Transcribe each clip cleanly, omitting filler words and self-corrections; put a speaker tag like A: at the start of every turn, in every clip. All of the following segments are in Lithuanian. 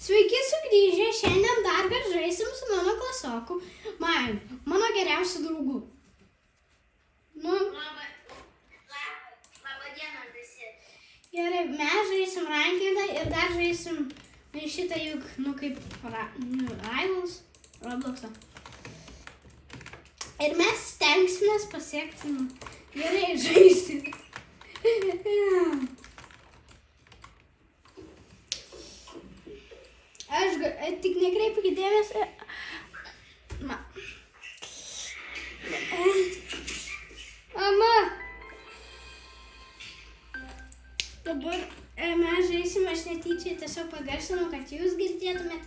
A: Sveiki sugrįžę, šiandien dar kartą žaisim su mano klasioku Majum, mano geriausiu draugu.
B: Labą dieną visi.
A: Gerai, mes žaisim rankintą ir dar žaisim šitą juk, kaip Rivals, Robloxą. Ir mes stengsimės pasiekti gerai žaisti. Aš tik nekreipiu dėmesio. Mama. Dabar mes žaisim, aš netyčia tiesiog pagarsinu, kad jūs girdėtumėt.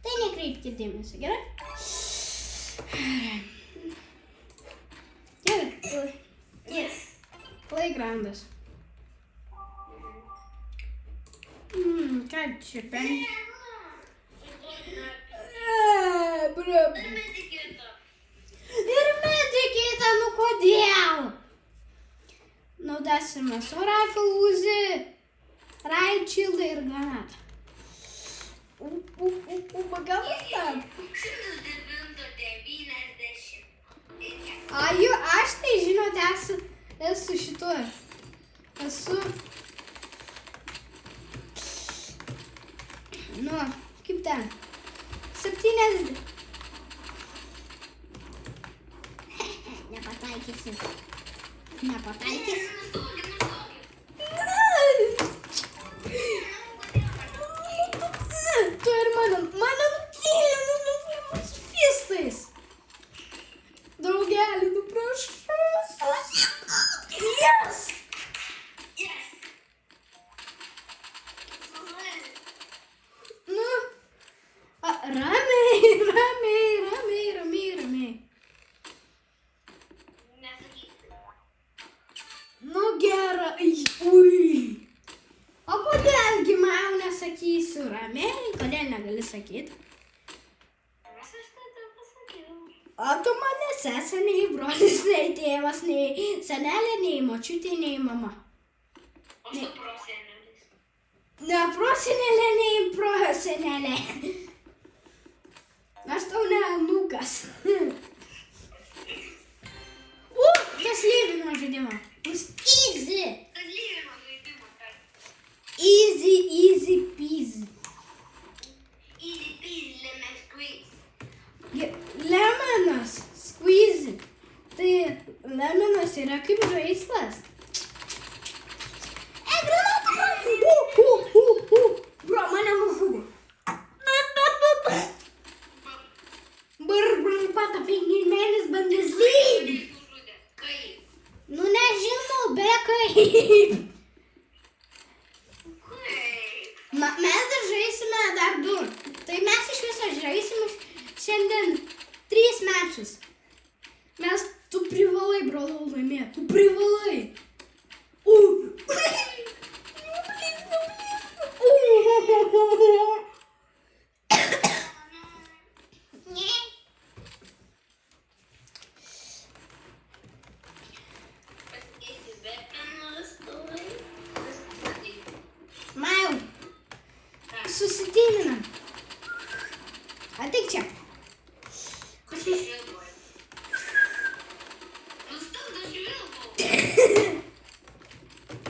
A: Tai nekreipkite dėmesio, gerai? Gerai.
B: Yes.
A: Playgroundas. Ką čia penki? Ir medikėta, kodėl? Naudosime Rifle, Uzi, Riot Shield ir granatą. Pagalvota.
B: 109:90.
A: Aš tai, žinote, esu šituo. Kaip ten? 70. Nepataikysi. Tu ir mane nukėlė fistais. Draugelį, prašau. Yes! Ramiai. Gerai. O kodėlgi man nesakysiu ramiai? Kodėl negali sakyti?
B: Aš tada pasakiau.
A: O tu mane sesė, nei brolis, nei tėvas, nei senelė, nei močiutė, nei mama.
B: O tu prosenelis.
A: Ne prosenelė, nei prosenelė. Aš tau ne anūkas. Tas lyvino žaidimą. Bus easy.
B: Tas lyvino žaidimą.
A: Easy peasy.
B: Easy peasy lemon squeeze.
A: Lemonas squeeze. Tai lemonas yra kaip žaislas. Granatą! Bro, mane nužudo. Patapingimenis bandys lygiai. Nežinau, be kaip. Mes dar žaisime dar 2. Tai mes iš viso žaisime šiandien 3 mečus. Tu privalai, brolau, laimėti. Tu privalai. Majau, susitiminam. Ateik čia.
B: Pasišvilpau. Nustok, aš švilpau.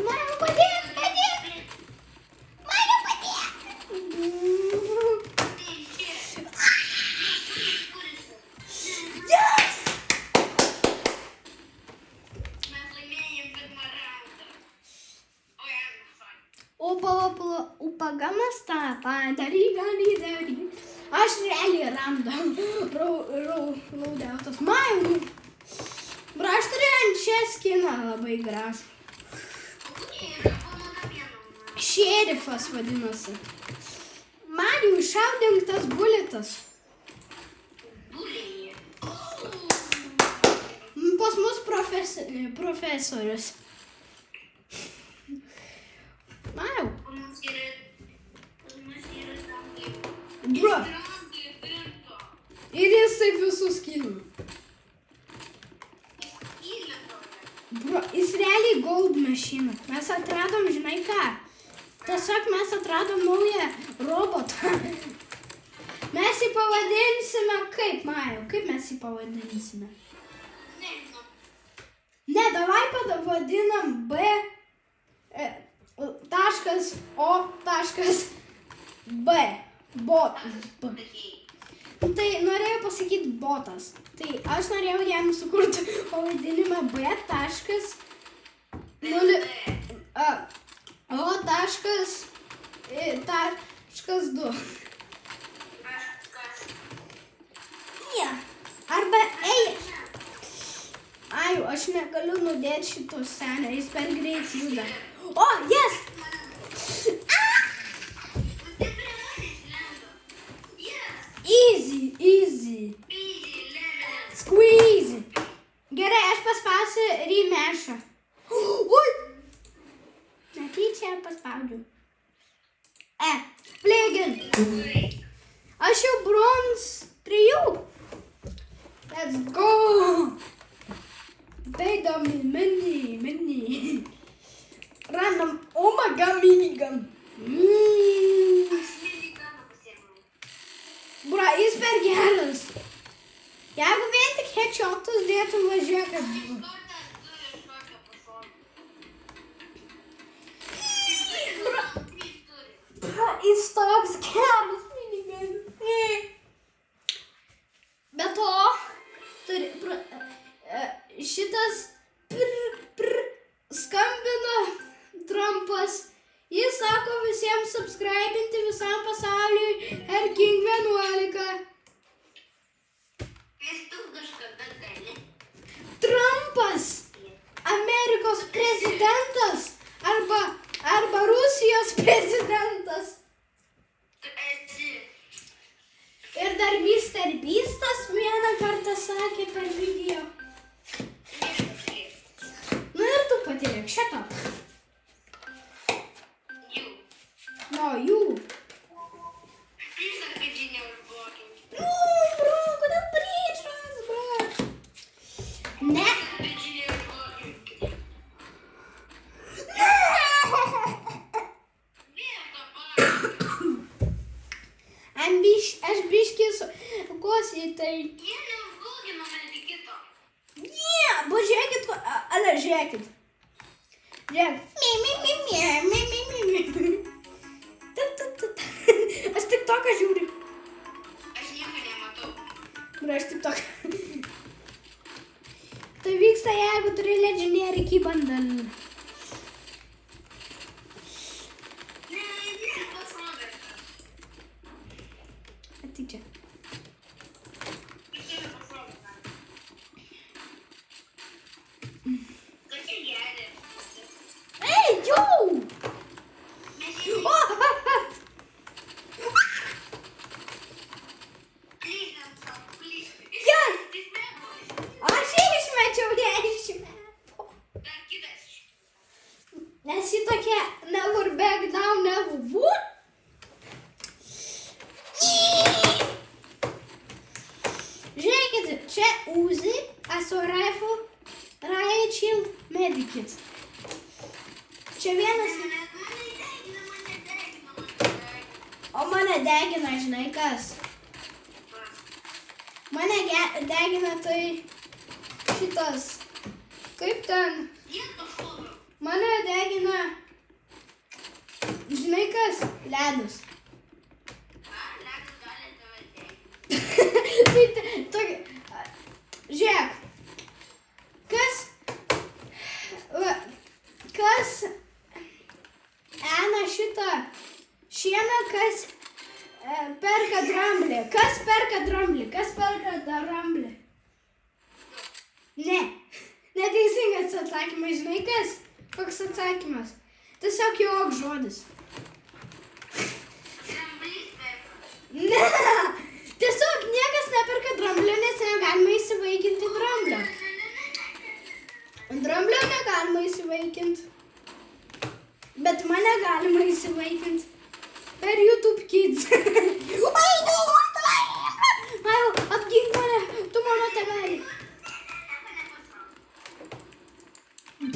A: Majau, padėk. Majau, padėk. Yes!
B: Mes laimėjom pirmą raundą. O jam visai.
A: Upagamas tą padarį. Aš realiai randam laudautas. Majau. Bro, aš turiu ant čia skiną labai gražų. Šerifas vadinasi. Mariu, iššaudėm tas buletas.
B: Bulėje.
A: Pas mus profesorius. Mariu.
B: Mums yra tam kaip.
A: Bro. Ir jis taip visus kilų. Bro, jis realiai gold mašina. Mes atradom, žinai ką? Tiesiog mes atradom naują robotą. Mes jį pavadinsime kaip, Majau? Kaip mes jį pavadinsime?
B: Nežinau.
A: Ne, davai pavadinam B taškas O taškas B. Botas. Tai norėjau pasakyti botas. Tai aš norėjau jam sukurti pavadinimą B taškas 0 O taškas 2. Ne. Arba Ai, aš negaliu nudėti šito senio, jis per greit juda. O, yes! Easy. Squeeze. Gerai, aš paspausiu rymešą. Ui! Netyčia paspaudžiu. Play again. Aš jau bronze 3. Let's go. Baby, mini. Random. Oh my god, minigun. Bra, jis per geras. Jeigu vien tik headshotus dėtų, važiuoja, kad buvo. Jis toks geras minigun. Be to, šitas skambina Trumpas. Jis sako visiems subscribinti visam pasauliui King 11. Trumpas, Amerikos prezidentas arba Rusijos prezidentas. Ir dar Mr. Beastas vieną kartą sakė per video. Nu ir tu patyrėk, shut up. No, you. Ну, бро, куда приезжаешь, бро? Не. Aš biškis kositai. Ne, bu žiūrėkit, ale žiūrėkit. Aš tik toką žiūriu.
B: Aš nieko nematau.
A: Aš tik toką. Tai vyksta, jeigu turi legendary key bundle. Atik čia. Ei, jau! Nes ji tokia never back down, never what? Žiūrėkit, čia Uzi, Aso Rifle, Riot Shield, Medikit. Čia vienas... O mane degina, žinai kas? Mane degina tai šitas. Kaip ten? Mane degina, žinai kas? Ledus. Žiūrėk, kas ena šitą šieną, kas perka dramblį? Kas perka dramblį? Kas perka dramblį? Ne, neteisingas atsakymas, žinai kas? Koks atsakymas? Tiesiog joks žodis. Ne, tiesiog niekas neperka dramblio, nes negalima įsivaikinti dramblio. Dramblio negalima įsivaikinti. Bet mane galima įsivaikinti. Per YouTube Kids. Oi, nu, Majau, apgink mane, tu mano tėvelį.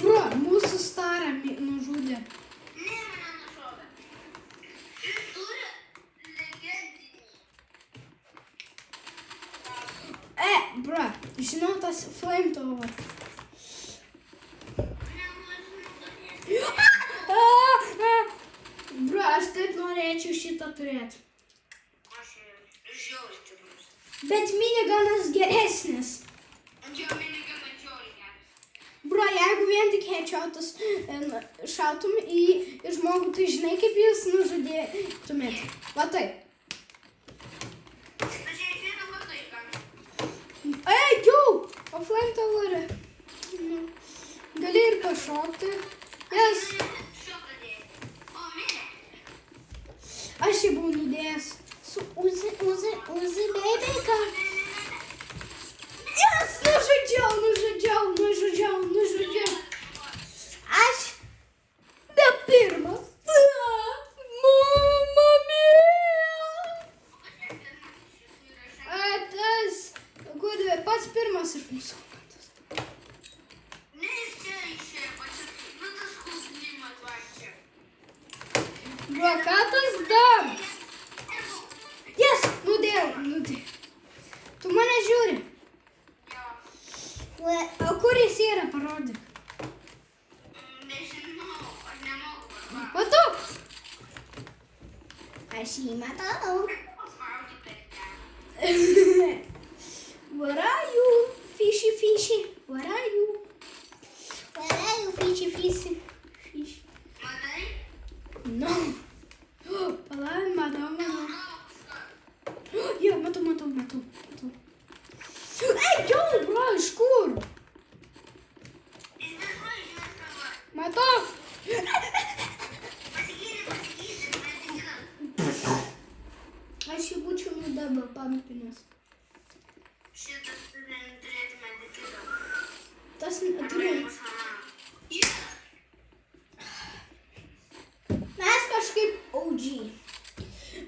A: Bro, mūsų starą nužudė. Žinau, tas flamethrower. Bro, aš taip norėčiau šitą turėti.
B: Aš žiauriai stiprus.
A: Bet miniganas geresnis.
B: Jo miniganas žiauriai geras.
A: Bro, jeigu vien tik headshot'us šautum į žmogų, tai žinai, kaip jūs nužudėtumėt. Va taip.
B: Aš jai vieną labai ką.
A: Ei, jau! O flamethrower. Gali ir pašokti. Yes.
B: O, mirė.
A: Aš jį buvau nudėjęs. Su Uzi, baby, ką? Yes, nužudžiau. Aš be pirmas. Mamma mia! Tas, kur pats pirmas iš mūsų komandos.
B: Ne, jis čia išėjo, pačias, nu tas kūsnimas vaikščia.
A: Bro, ką tas dar? Yes, nudėjau. Tu mane žiūri.
B: Jo.
A: O kur jis yra, parodyk.
B: Nežinau, aš nemoku paspaudyti.
A: Matau. Aš jį matau.
B: Paspaudyti per ten.
A: Where are you, fishy? Where are you, fishy?
B: Matai?
A: No. Palauk, matau. Jo, matau. Ei, jau, bro, iš kur?
B: Jis nežinai, žinai,
A: Matau.
B: pasigydė,
A: Aš jį būčiau dabar pampinęs.
B: Šitas turėtų medikitą.
A: Tas turi. Mes kažkaip OG.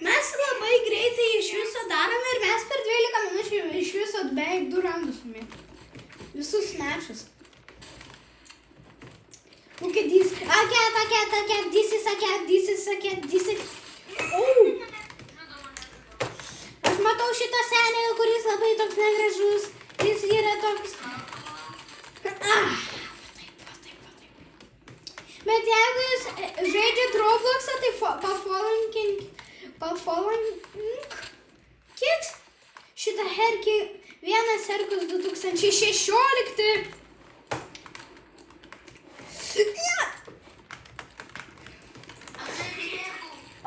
A: Mes labai greitai iš viso darome ir mes per 12 minučių iš viso beveik 2 raundus sumėtėm. Visus mečus. Look at this. A cat. This is a cat. Oh! Aš matau šitą senį, kuris labai toks negražus. Jis yra toks. Bet jeigu jūs žaidžiat Robloxą, tai pafollowinkit šitą herkį. Vienas herkus 2016.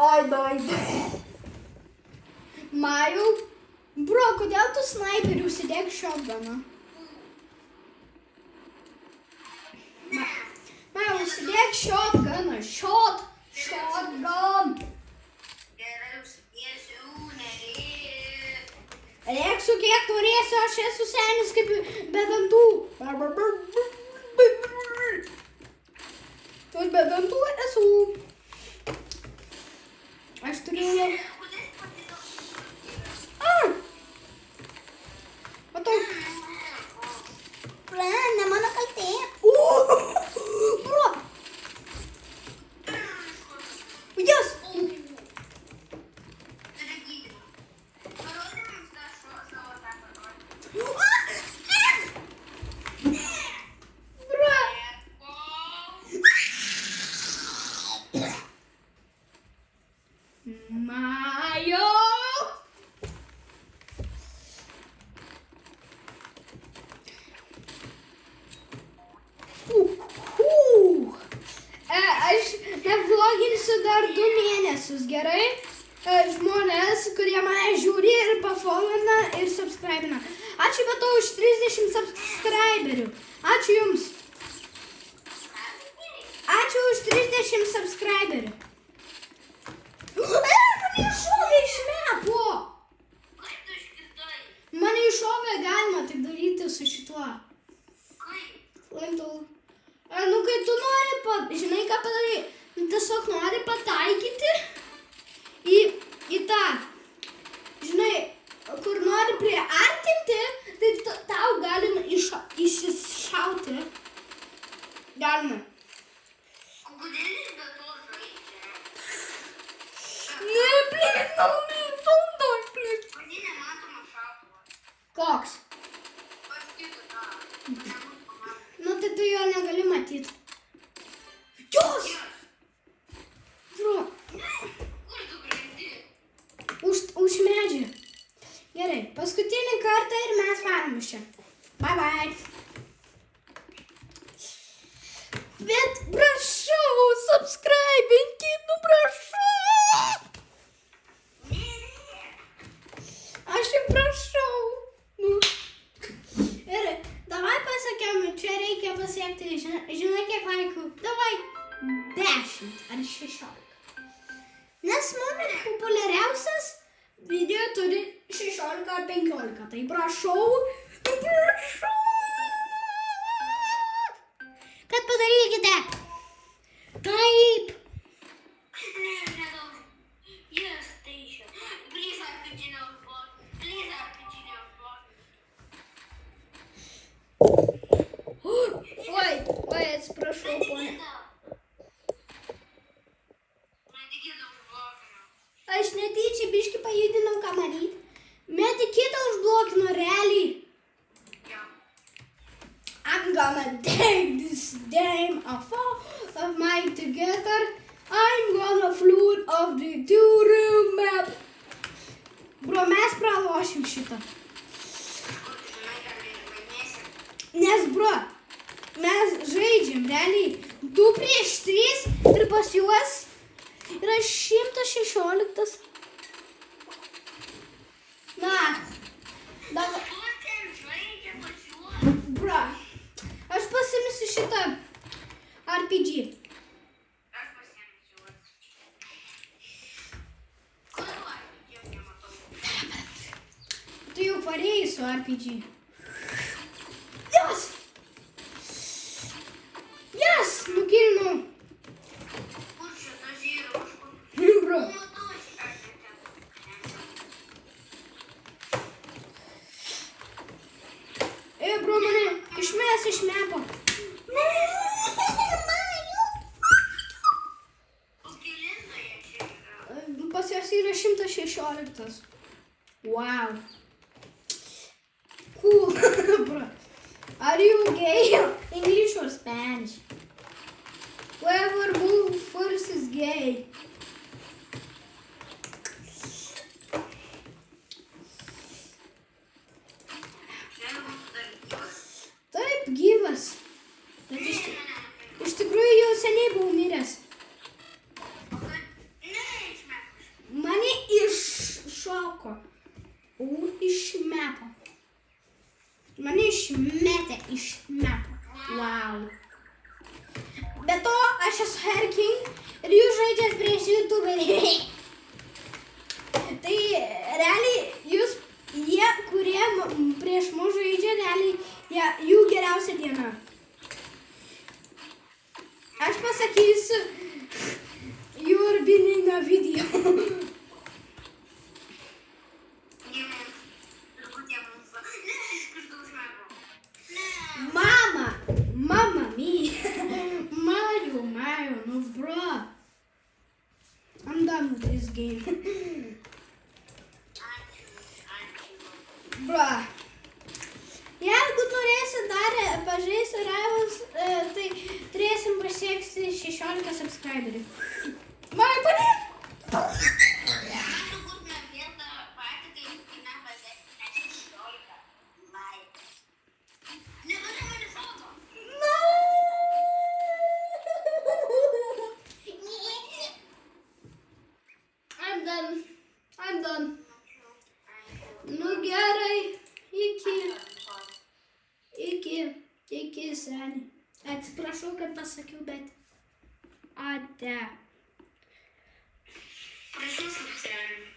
A: Oi. Mariau, bro, kodėl tu snaiperiu užsidėk shotguną? Mariau, užsidėk shotguną. Shotgun. Rėksiu, kiek norėsiu, aš esu senis kaip be dantų. Aš be dantų esu. Aš turiu... Matau. Ne mano kaltė. Bro. Yes. Mario. Aš nevloginsiu dar 2 mėnesius, gerai? Žmonės, kurie mane žiūri ir pafollowina ir subscribina. Ačiū matau už 30 subscriberių. Ačiū jums. Ačiū už 30 subscriberių. Man iššovė iš mepo. Man iššovė, galima taip daryti su šituo. Nu, kai tu nori, žinai ką padarai, tiesiog nori pataikyti į tą, žinai, kur nori priartinti, tai tau galima išsišauti. Galima. Ne, blin, don't, please. Koks? mes fainus čia. Bye bye. Bet prašau, subscribinkit, nu prašau. Aš jau prašau. Nu. Ir davai pasakėm, čia reikia pasiekti, žinai kiek laikų? Davai 10 ar 16. Nes mano populiariausias video turi 16 ar 15. Tai prašau, kad padarykite. Taip.
B: Yes, station. Please RPG no block. Please RPG no block.
A: Oi, atsiprašau, ponia. Aš netyčia biškį pajudinau kamerį. Meti kitą užblokino realiai. I'm gonna take this damn of mine together. I'm gonna flood of the two-room map. Bro, mes pralošim šitą. Nes, bro, mes žaidžiam realiai 2 prieš 3 ir pas juos yra 116. Na, dabar, bro, aš pasimsiu šitą RPG. Tu jau parėjai su RPG. Yes! Yes! Nukilinau. Bro. Bro, mane išmes iš mepo. Pas jos yra 116. Wow. Cool, bro. Are you gay? English or Spanish? Whoever moves first is gay. Taip, gyvas. Bet iš tikrųjų jau seniai buvau miręs. Mane iššoko. Iš mepo. Mane išmetė iš mepo. Wow. Be to, aš esu Hair King ir jūs žaidžiat prieš YouTuberį. Tai realiai jūs, jie, kurie prieš mus žaidžia, realiai jų geriausia diena. Aš pasakysiu Jurbininio video. Mamma mia. Mario, no bro. I'm done with this game. Bro. Jeigu norėsi dar pažaisti Rivals, tai turėsim pasiekti 16 subscriberių. Man padėk! I'm done. Nu gerai, iki seniai. Atsiprašau, kad pasakiau, bet ate.
B: Prašau, subscribe.